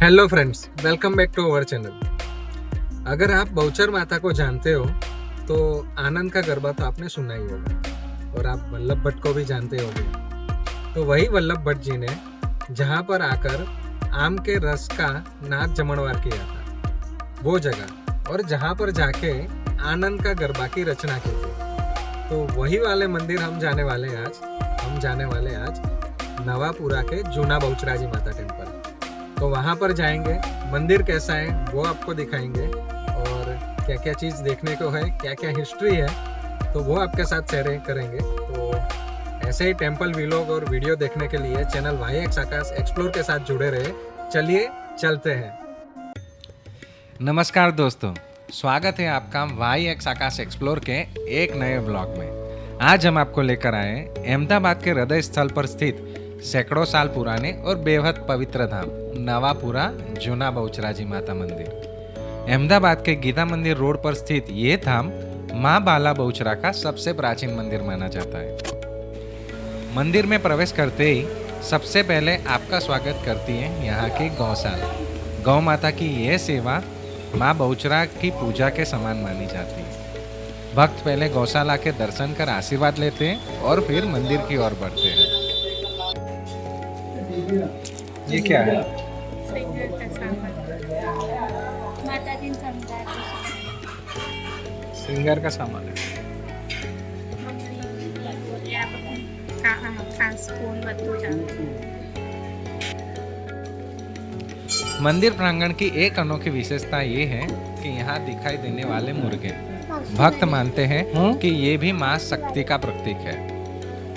Hello friends, welcome back to our channel. अगर आप बहुचर माता को जानते हो तो आनंद का गरबा तो आपने सुना ही होगा और आप वल्लभ भट्ट को भी जानते होंगे। तो वही वल्लभ भट्ट जी ने जहाँ पर आकर आम के रस का नाच जमणवार किया था वो जगह, और जहाँ पर जाके आनंद का गरबा की रचना की थी, तो वही वाले मंदिर हम जाने वाले आज नवापुरा के जूना बहुचराजी माता टेम्पल। तो वहाँ पर जाएंगे, मंदिर कैसा है वो आपको दिखाएंगे और क्या क्या चीज़ देखने को है, क्या क्या हिस्ट्री है, तो वो आपके साथ शेयर करेंगे। तो ऐसे ही टेम्पल व्लॉग और वीडियो देखने के लिए चैनल YX आकाश एक्सप्लोर के साथ जुड़े रहे। चलिए चलते हैं। नमस्कार दोस्तों, स्वागत है आपका YX आकाश एक्सप्लोर के एक नए ब्लॉग में। आज हम आपको लेकर आए अहमदाबाद के हृदय स्थल पर स्थित सैकड़ों साल पुराने और बेहद पवित्र धाम नवापुरा जूना बहुचराजी माता मंदिर। अहमदाबाद के गीता मंदिर रोड पर स्थित ये धाम माँ बाला बहुचरा का सबसे प्राचीन मंदिर माना जाता है। मंदिर में प्रवेश करते ही सबसे पहले आपका स्वागत करती है यहाँ की गौशाला। गौ माता की यह सेवा माँ बहुचरा की पूजा के समान मानी जाती है। भक्त पहले गौशाला के दर्शन कर आशीर्वाद लेते हैं और फिर मंदिर की ओर बढ़ते हैं। ये क्या है? श्रृंगार का सामान, माता दिन श्रृंगार का सामान, श्रृंगार का सामान है। खास फूल वस्तु जाते। मंदिर प्रांगण की एक अनोखी विशेषता ये है कि यहाँ दिखाई देने वाले मुर्गे भक्त मानते हैं कि ये भी माँ शक्ति का प्रतीक है।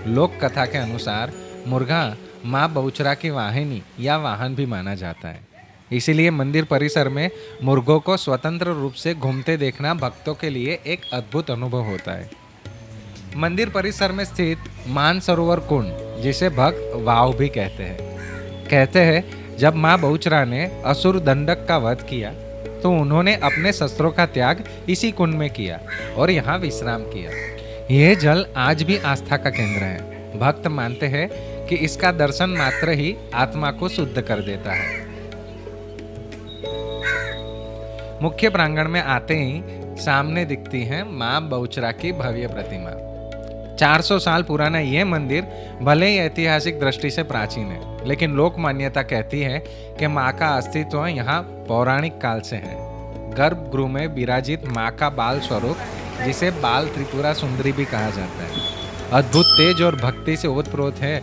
लोक कथा के अनुसार मुर्गा माँ बहुचरा की वाहिनी या वाहन भी माना जाता है। इसीलिए मंदिर परिसर में मुर्गों को स्वतंत्र रूप से घूमते देखना भक्तों के लिए एक अद्भुत अनुभव होता है। मंदिर परिसर में स्थित मानसरोवर कुंड, जिसे भक्त वाव भी कहते हैं जब माँ बहुचरा ने असुर दंडक का वध किया तो उन्होंने अपने शस्त्रों का त्याग इसी कुंड में किया और यहाँ विश्राम किया। यह जल आज भी आस्था का केंद्र है। भक्त मानते हैं कि इसका दर्शन मात्र ही आत्मा को शुद्ध कर देता है। मुख्य प्रांगण में आते ही सामने दिखती है मां बहुचरा की भव्य प्रतिमा। 400 साल पुराना यह मंदिर भले ही ऐतिहासिक दृष्टि से प्राचीन है, लेकिन लोक मान्यता कहती है कि मां का अस्तित्व यहाँ पौराणिक काल से है। गर्भगृह में विराजित मां का बाल स्वरूप, जिसे बाल त्रिपुरा सुंदरी भी कहा जाता है, अद्भुत तेज और भक्ति से ओतप्रोत है।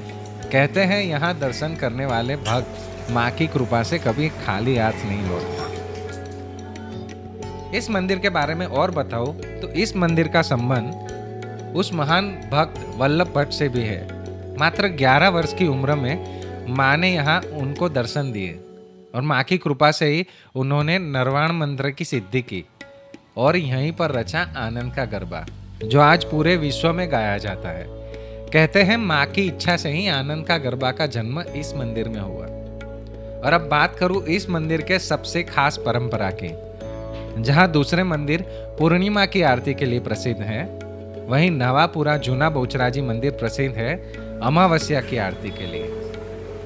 कहते हैं यहाँ दर्शन करने वाले भक्त माँ की कृपा से कभी खाली हाथ नहीं लौटते। इस मंदिर के बारे में और बताओ तो इस मंदिर का संबंध उस महान भक्त वल्लभ भट्ट से भी है। मात्र 11 वर्ष की उम्र में माँ ने यहाँ उनको दर्शन दिए और माँ की कृपा से ही उन्होंने नरवाण मंत्र की सिद्धि की और यहीं पर रचा आनंद का गरबा, जो आज पूरे विश्व में गाया जाता है। कहते हैं माँ की इच्छा से ही आनंद का गरबा का जन्म इस मंदिर में हुआ। और अब बात करूं इस मंदिर के सबसे खास परंपरा की। जहां दूसरे मंदिर पूर्णिमा की आरती के लिए प्रसिद्ध है, वहीं नवापुरा जूना बहुचराजी मंदिर प्रसिद्ध है अमावस्या की आरती के लिए।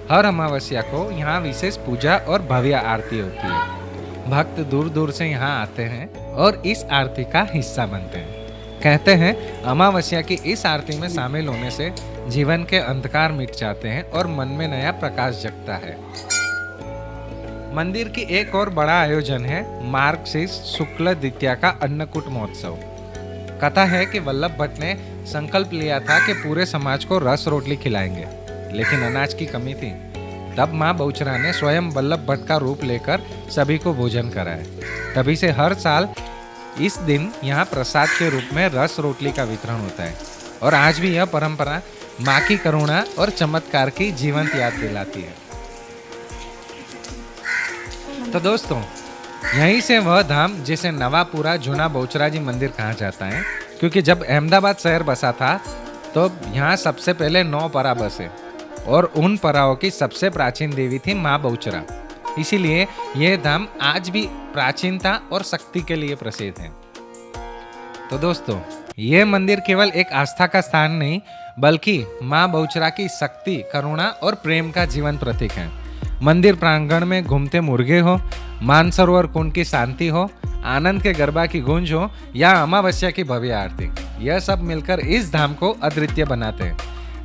हर अमावस्या को यहाँ विशेष पूजा और भव्य आरती होती है। भक्त दूर दूर से यहाँ आते हैं और इस आरती का हिस्सा बनते हैं। कहते हैं अमावस्या की इस आरती में शामिल होने से जीवन के अंधकार मिट जाते हैं और मन में नया प्रकाश जगता है। मंदिर की एक और बड़ा आयोजन है मार्गशीर्ष शुक्ल द्वितीया का अन्नकूट महोत्सव। कथा है कि वल्लभ भट्ट ने संकल्प लिया था कि पूरे समाज को रस रोटली खिलाएंगे, लेकिन अनाज की कमी थी। तब माँ बहुचरा ने स्वयं वल्लभ भट्ट का रूप लेकर सभी को भोजन कराया। तभी से हर साल इस दिन यहाँ प्रसाद के रूप में रस रोटली का वितरण होता है और आज भी यह परंपरा माँ की करुणा और चमत्कार की जीवंत याद दिलाती है। तो दोस्तों, यहीं से वह धाम जिसे नवापुरा जूना बहुचराजी मंदिर कहा जाता है, क्योंकि जब अहमदाबाद शहर बसा था तो यहाँ सबसे पहले 9 परा बसे और उन पराओं की सबसे प्राचीन देवी थी माँ बहुचरा। इसीलिए यह धाम आज भी प्राचीनता और शक्ति के लिए प्रसिद्ध है। तो दोस्तों, यह मंदिर केवल एक आस्था का स्थान नहीं, बल्कि माँ बहुचरा की शक्ति, करुणा और प्रेम का जीवन प्रतीक है। मंदिर प्रांगण में घूमते मुर्गे हो, मानसरोवर कुंड की शांति हो, आनंद के गरबा की गूंज हो या अमावस्या की भव्य आरती, यह सब मिलकर इस धाम को अद्वितीय बनाते हैं।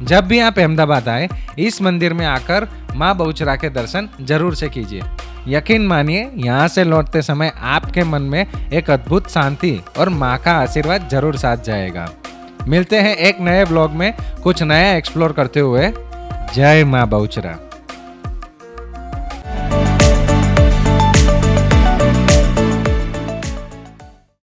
जब भी आप अहमदाबाद आए, इस मंदिर में आकर माँ बहुचरा के दर्शन जरूर से कीजिए। यकीन मानिए, यहाँ से लौटते समय आपके मन में एक अद्भुत शांति और माँ का आशीर्वाद जरूर साथ जाएगा। मिलते हैं एक नए ब्लॉग में कुछ नया एक्सप्लोर करते हुए। जय माँ बहुचरा।